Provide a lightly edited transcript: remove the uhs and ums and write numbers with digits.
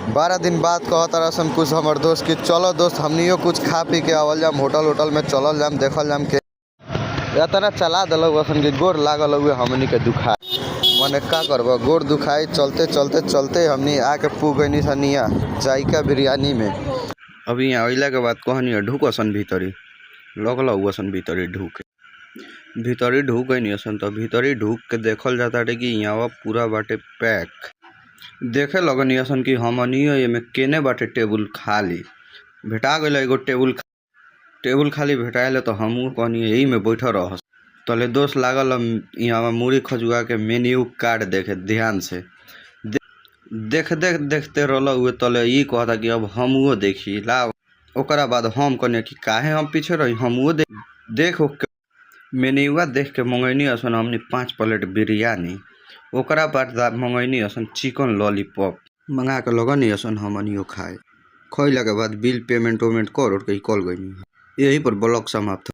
12 दिन बाद कहता रसन कुछ हमर दोस्त कि चलो दोस्त हमनियो कुछ खा पी के आवल जाम, होटल में चलल जाम, देखल जाम के इतना चला दिल वसन कि गोड़ लागल हुए हमनी के दुखाई। मने का करब, गोड़ दुखाई चलते चलते चलते हमनी आके पुगनी सनिया जायका बिरयानी में। अभी यहाँ अइला के बाद कहनी ढुकसन भीतरी, लगल हुसन भीतरी ढुक सन। तो भीतरी ढुक के देखल जाता कि यहाँ पूरा बाटे पैक। देखे लगनी सन कि हमनियो एमे केने बाटे टेबुल खाली भेटा गइल। एगो टेबुल खाली भेटाइले तो हमहू कहनी यही में बैठ रह। तले दोस्त लागल यहाँ मुड़ी खजुआ के मेन्यू कार्ड देखे ध्यान से देखते रहल हुए। तले ई कहता कि अब हमहू देखी ला। ओकरा बाद हम कहनी कि काहे हम पीछे रही, हमहू देख मेन्यूआ देख के मंगैनी असन हमनी 5 प्लेट बिरयानी। ओकरा बाद मंगैनी असन चिकन लॉलीपॉप मंगा के लगनी असन हमनियो खाए। खइला के बाद बिल पेमेंट कर के कॉल गईनी। यही पर ब्लॉग समाप्त।